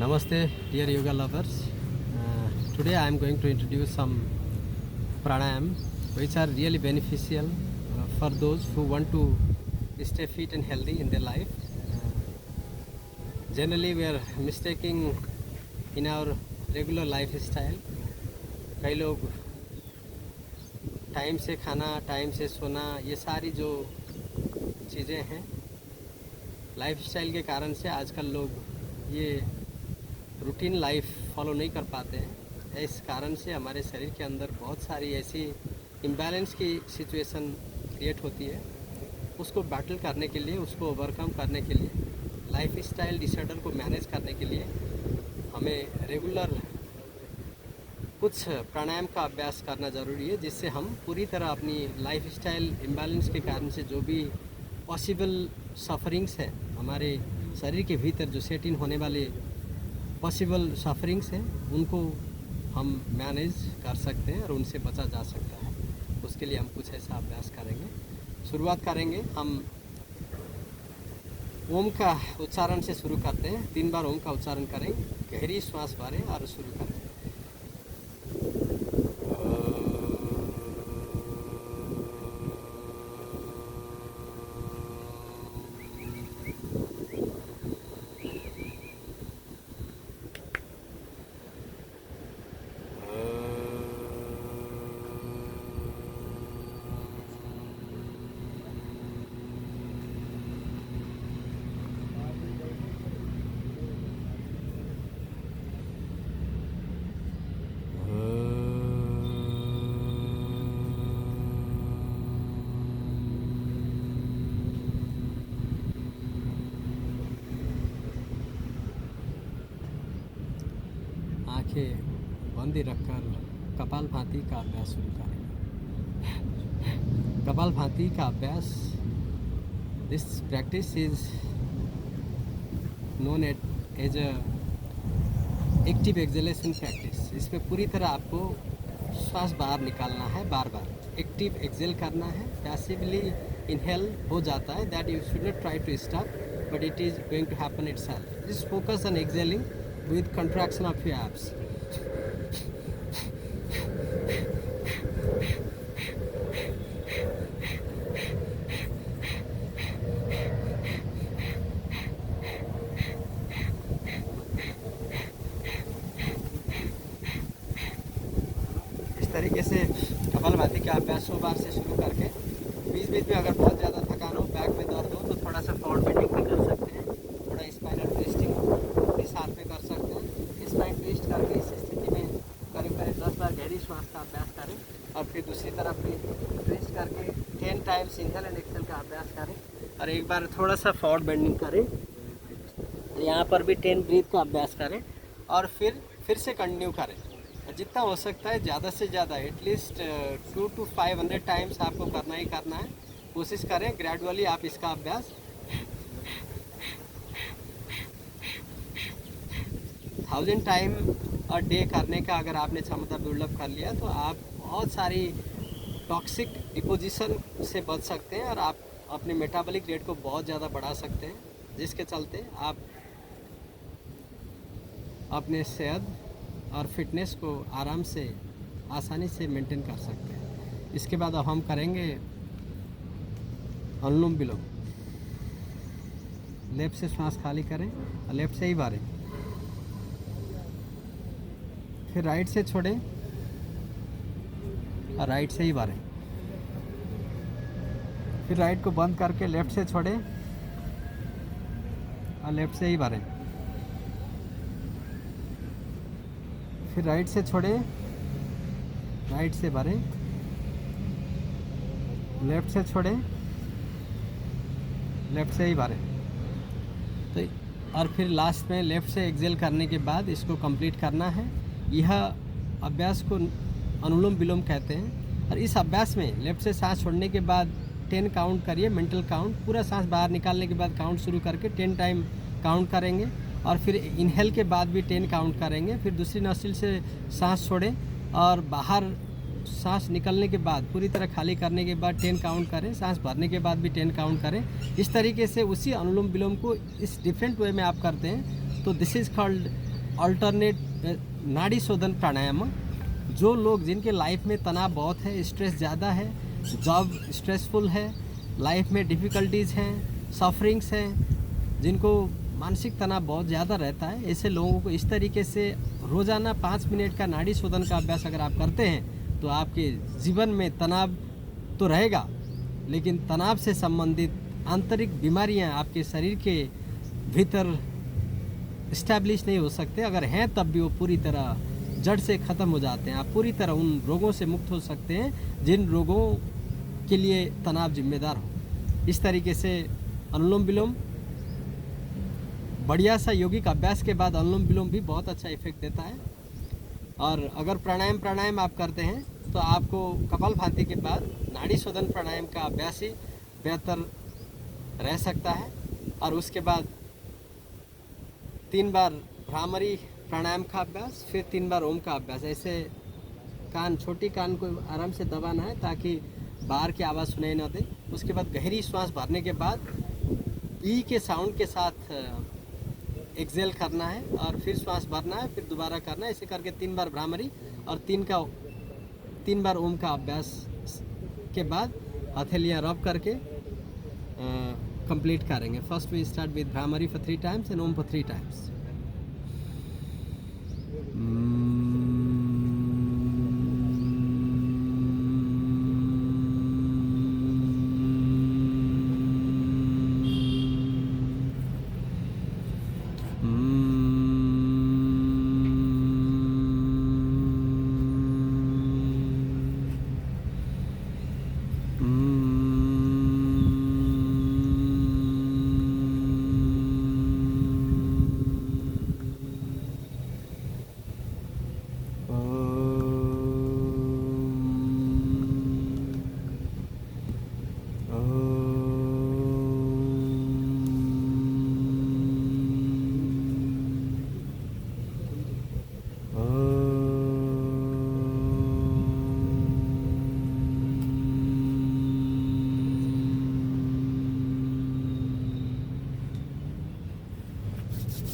Namaste, dear yoga lovers. Today I am going to introduce some pranayam which are really beneficial for those who want to stay fit and healthy in their life. Generally, we are mistaking in our regular lifestyle. कई लोग time से खाना, time से सोना, ये सारी जो चीज़ें हैं लाइफस्टाइल के कारण से आजकल लोग ये रूटीन लाइफ फॉलो नहीं कर पाते हैं। इस कारण से हमारे शरीर के अंदर बहुत सारी ऐसी इम्बैलेंस की सिचुएशन क्रिएट होती है। उसको बैटल करने के लिए, उसको ओवरकम करने के लिए, लाइफस्टाइल डिसऑर्डर को मैनेज करने के लिए हमें रेगुलर कुछ प्राणायाम का अभ्यास करना ज़रूरी है, जिससे हम पूरी तरह अपनी लाइफस्टाइल इम्बैलेंस के कारण से जो भी पॉसिबल सफरिंग्स है हमारे शरीर के भीतर, जो सेट इन होने वाले पॉसिबल सफरिंग्स हैं, उनको हम मैनेज कर सकते हैं और उनसे बचा जा सकता है। उसके लिए हम कुछ ऐसा अभ्यास करेंगे। शुरुआत करेंगे हम ओम का उच्चारण से शुरू करते हैं। 3 बार ओम का उच्चारण करें, गहरी श्वास भरें और शुरू करें। आंखें बंद ही रखकर कपालभाति का अभ्यास शुरू करेंगे। कपालभाति का अभ्यास, this practice is known as a active exhalation practice. इसमें पूरी तरह आपको श्वास बाहर निकालना है, बार बार एक्टिव एक्सेल करना है। पैसिवली इनहेल हो जाता है, that you should not try to stop, but it is going to happen itself. Just focus on exhaling with contraction of your abs. इस तरीके से कपालभाति का अभ्यास 100 बार से शुरू करके बीच बीच में अगर बहुत ज़्यादा थकान हो, बैक में दर्द हो, तो थोड़ा सा फॉरवर्ड बेंडिंग भी कर सकते हैं, थोड़ा स्पाइनल ट्विस्टिंग अपने साथ में कर सकते हैं। स्पाइन ट्विस्ट करके इस स्थिति में करीब 10 बार गहरी श्वास का अभ्यास करें और फिर दूसरी तरफ भी ट्विस्ट करके 10 टाइम्स इनहेल एंड एक्सेल का अभ्यास करें और एक बार थोड़ा सा फॉरवर्ड बेंडिंग करें। यहाँ पर भी 10 ब्रीथ का अभ्यास करें और फिर से कंटिन्यू करें। जितना हो सकता है ज़्यादा से ज़्यादा, एटलीस्ट 200 to 500 टाइम्स आपको करना ही करना है। कोशिश करें ग्रेजुअली आप इसका अभ्यास 1000 टाइम अ डे करने का अगर आपने क्षमता बिल्डअप कर लिया तो आप बहुत सारी टॉक्सिक डिपोजिशन से बच सकते हैं और आप अपने मेटाबॉलिक रेट को बहुत ज़्यादा बढ़ा सकते हैं, जिसके चलते आप अपने सेहत और फिटनेस को आराम से, आसानी से मेंटेन कर सकते हैं। इसके बाद अब हम करेंगे अनुलोम विलोम। लेफ्ट से श्वास खाली करें और लेफ्ट से ही भरें, फिर राइट से छोड़ें और राइट से ही भरें, फिर राइट को बंद करके लेफ्ट से छोड़ें और लेफ्ट से ही भरें, फिर राइट से छोड़ें, राइट से भरें, लेफ्ट से छोड़ें, लेफ्ट से ही भरें। तो और फिर लास्ट में लेफ्ट से एक्सेल करने के बाद इसको कंप्लीट करना है। यह अभ्यास को अनुलोम विलोम कहते हैं और इस अभ्यास में लेफ्ट से सांस छोड़ने के बाद 10 काउंट करिए, मेंटल काउंट। पूरा सांस बाहर निकालने के बाद काउंट शुरू करके 10 टाइम काउंट करेंगे और फिर इनहेल के बाद भी 10 काउंट करेंगे। फिर दूसरी नोस्ट्रिल से सांस छोड़ें और बाहर सांस निकलने के बाद पूरी तरह खाली करने के बाद 10 काउंट करें, सांस भरने के बाद भी 10 काउंट करें। इस तरीके से उसी अनुलोम विलोम को इस डिफरेंट वे में आप करते हैं तो दिस इज़ कॉल्ड अल्टरनेट नाड़ी शोधन प्राणायाम। जो लोग जिनके लाइफ में तनाव बहुत है, स्ट्रेस ज़्यादा है, जॉब स्ट्रेसफुल है, लाइफ में डिफ़िकल्टीज़ हैं, सफरिंग्स हैं, जिनको मानसिक तनाव बहुत ज़्यादा रहता है, ऐसे लोगों को इस तरीके से रोज़ाना 5 मिनट का नाड़ी शोधन का अभ्यास अगर आप करते हैं तो आपके जीवन में तनाव तो रहेगा, लेकिन तनाव से संबंधित आंतरिक बीमारियां आपके शरीर के भीतर इस्टेब्लिश नहीं हो सकते। अगर हैं तब भी वो पूरी तरह जड़ से ख़त्म हो जाते हैं। आप पूरी तरह उन रोगों से मुक्त हो सकते हैं जिन रोगों के लिए तनाव जिम्मेदार हो। इस तरीके से अनुलोम विलोम, बढ़िया सा योगिक अभ्यास के बाद अनुलोम विलोम भी बहुत अच्छा इफेक्ट देता है। और अगर प्राणायाम आप करते हैं तो आपको कपालभाति के बाद नाड़ी शोधन प्राणायाम का अभ्यास ही बेहतर रह सकता है। और उसके बाद 3 बार भ्रामरी प्राणायाम का अभ्यास, फिर 3 बार ओम का अभ्यास। ऐसे छोटी कान को आराम से दबाना है ताकि बाहर की आवाज़ सुनाई ना दे। उसके बाद गहरी श्वास भरने के बाद ई के साउंड के साथ एक्सेल करना है और फिर श्वास भरना है, फिर दोबारा करना है। ऐसे करके 3 बार भ्रामरी और 3 बार ओम का अभ्यास के बाद हथेलियाँ रब करके कंप्लीट करेंगे। First we start with Bhramari for 3 times and Om for 3 times.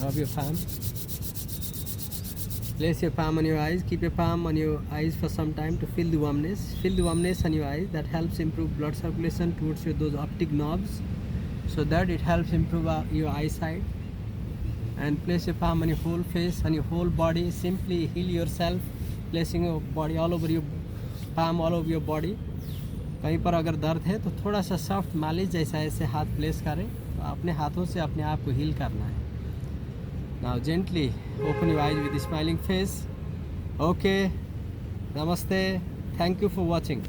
Rub your palm. Place your palm on your eyes. Keep your palm on your eyes for some time to feel the warmness. Feel the warmness on your eyes. That helps improve blood circulation towards those optic nerves, so that it helps improve your eyesight. And place your palm on your whole face, on your whole body. Simply heal yourself, placing your body all over your palm, all over your body. कहीं पर अगर दर्द है तो थोड़ा सा soft मालिश जैसा ऐसे हाथ प्लेस करें। तो अपने हाथों से अपने आप को हील करना है। Now gently open your eyes with a smiling face. Okay, namaste. Thank you for watching.